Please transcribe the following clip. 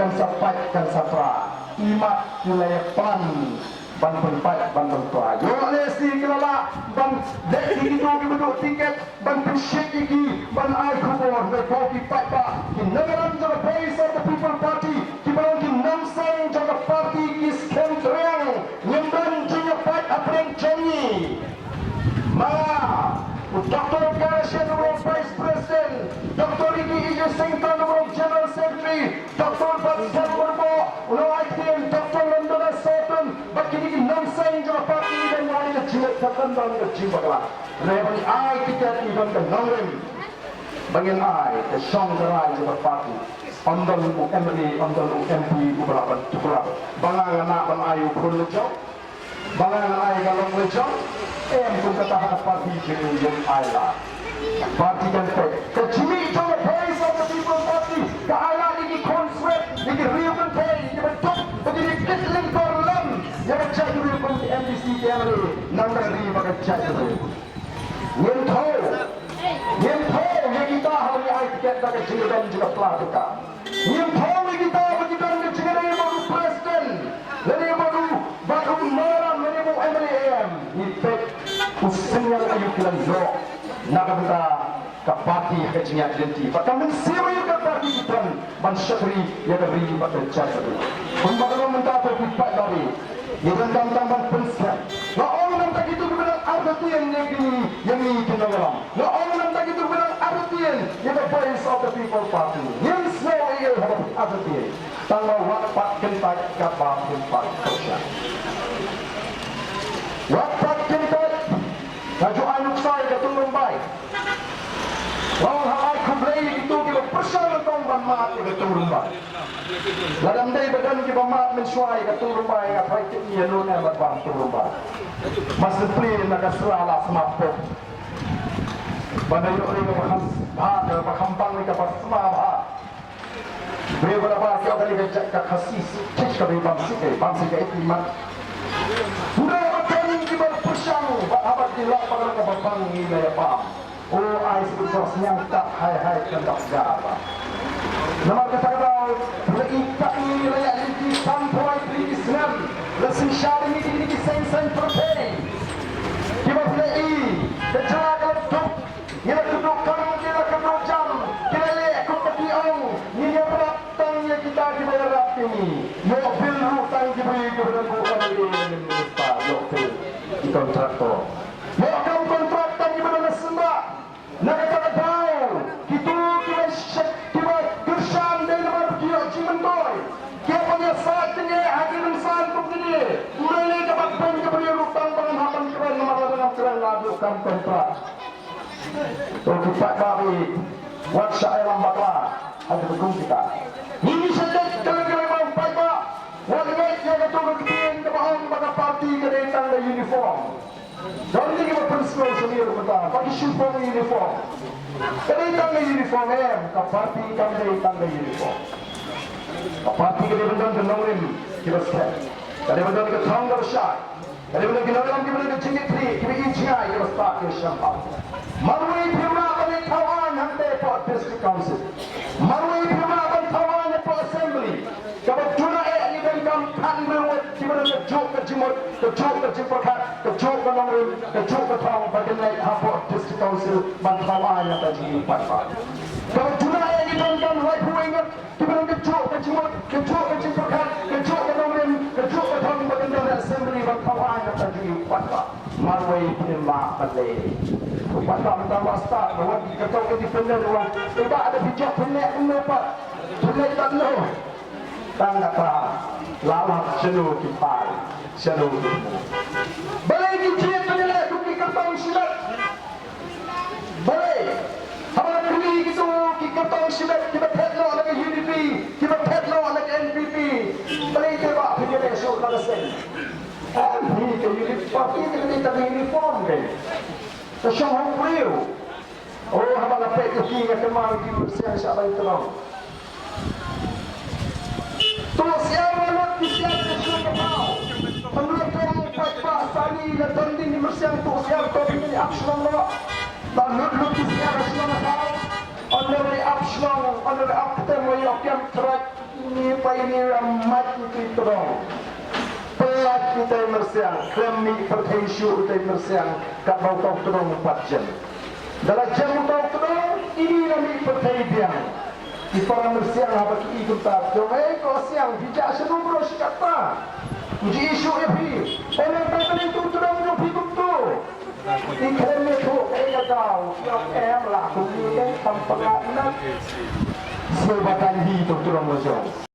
kan sapai kan satra imat nilai pan ban penpat ban tua yo lesi kelala ban dek di itu bentuk tiket ban pensyik iki ban ai kubur the body papa in nagaran to the place of the people party kibang ki namsang to the party is kentrang nyemban jinya pat apreng chanyi ma Dr. Garashan World Vice President, Dr. Iki Ija Sengtan World General Secretary, Dr. Batsan Warbo, Ulaitin, Dr. Londona Sultan, Bakini Namsang Jala Party dan Wali ke Jimat Katandang ke Jimatlah. Rebani ai tiket iban ke Nongrim, bangin ai ke Shanggarai Jala Party. Ondol UMD, ondol UMP ubalapan tukulap. Bangang anak ban ayu pun lecok, bangang ai galong lecok. Kung katahan party jenis yang ayla, party kan kecimi itu the place of the people party, ke ayla ini konsep, ini riukan pay, ini bentuk, ini kitling korlam, yang cak riukan di MDC KMR, nanggar riukan cak riukan. Nyentau, yang kita hari ay tiket dari jenderal juga pelatuka. Nyentau yang kita begitu dengan jenderal baru presiden, dari baru malam, dari baru MLAM, itu Usengnya ayu kilang zo nakabenta ka party kecinya identity patamen sewa ka party itran ban syakri ya ka ri ba ka chasa pun bagalo menta to pipat dari yang tantang pensian la orang tak itu bilang artian yang ini kinagalam la orang tak itu bilang artian yang the voice of the people party yang semua ia harap artian tanggal wapat kentak ka party Pyrshang wapat kentak Raju anuk saya ke Tymngrymbai. Wang hai kumlei itu kita Pyrshang tong banmat ke Tymngrymbai. Ladam dai badan kita banmat mensuai ke Tymngrymbai ke praitik ni nona batbang Tymngrymbai. Mas play nak serala semapot. Badayo ring mahas ba ke makampang ni ka pasma ba. Beri berapa kau kali ke khasis cek ke bangsi ke iman. Sudah makan di Pyrshang, abad dilak pada kebabang ini ya Pak. Oh, ais betul yang tak hai kendak gaba. Nama kata kau, berikat ini layak di sampai di Islam. Lesin syari ini di seng perpeng. Kita beli, kita duduk, kita duduk kamu, kita duduk jam, kita lek kompeti ong. Ini berat tangnya kita dibayar rapi ini. Mobil hutang diberi kepada bukan ini. Di kontraktor. Mereka kontraktor di mana sembah. Nak kata tahu, kita Pyrshang dan nama dia Tymngrymbai. Dia punya saatnya hadirin saat begini. Mulai dapat pen kepada rutang dengan hapan keren nama keren lakukan kontrak. Untuk Pak Babi, buat saya lambatlah. Ada betul kita. Ini sedang kalau Pak Babi. Warga yang ketua-ketua kebahang pada parti kedatang dari uniform. Jangan kita berpensiun sendiri betul. Bagi syukur uniform. Kedatang dari uniform ke parti kami kedatang dari uniform. Ke parti kedatang ke Nongrim kita sekian. Kedatang ke Tymngrymbai. Kedatang ke Nongrim kita Jingitri kita Ijai kita start ke Shampat. Marwai Pima balik kawan hantar Port District Council. Marwai Pima balik kawan Port Assembly. Kabat tuna ni dan kan berwet di mana kejok kejimut, kejok kejimpakat, kejok Nongrim, kejok ketang bagian lain Port District Council bantawan yang tadi empat. Kabat tuna ni dan kan right ingat di mana kejok kejimut, kejok kejimpakat, kejok Nongrim, kejok ketang bagian lain Assembly bantawan yang tadi empat. Marwai Pima balik. Pada pertama start bahawa ketua independen orang tidak ada bijak penek mendapat penek tak tahu tangga tak lawak seluruh kipai seluruh boleh dijadikan penilai duki kertang silat boleh apa duki gitu kertang silat kita petlo lagi UDP kita petlo lagi NPP boleh coba penilai show pada sen ini ke UDP parti kita uniform kan Pyrshang hong priu. Oh, habang apet uki nga kemang di Pyrshang insya Allah itu lang. Tuh siapa nak siap Pyrshang kemau. Menurut kamu Pak Sani na tanding di Pyrshang tuh siapa kau ini abslong lo. Dan lu siapa Pyrshang kau. Under the abslong ada apa yang yang terak ini ramat itu dong. Pelat kita mersiang, kremi pertensiu kita mersiang, kat bau tau terong 4 jam. Dalam jam tau terong ini nami pertensiang. Di para mersiang apa ikut tak? Jomai kau siang bijak senubro sikata. Uji isu ya pi. Orang itu terong jo pi tu. Di kremi tu kaya kau, yang lah, kemudian tanpa nak sebatan di tu terong mersiang.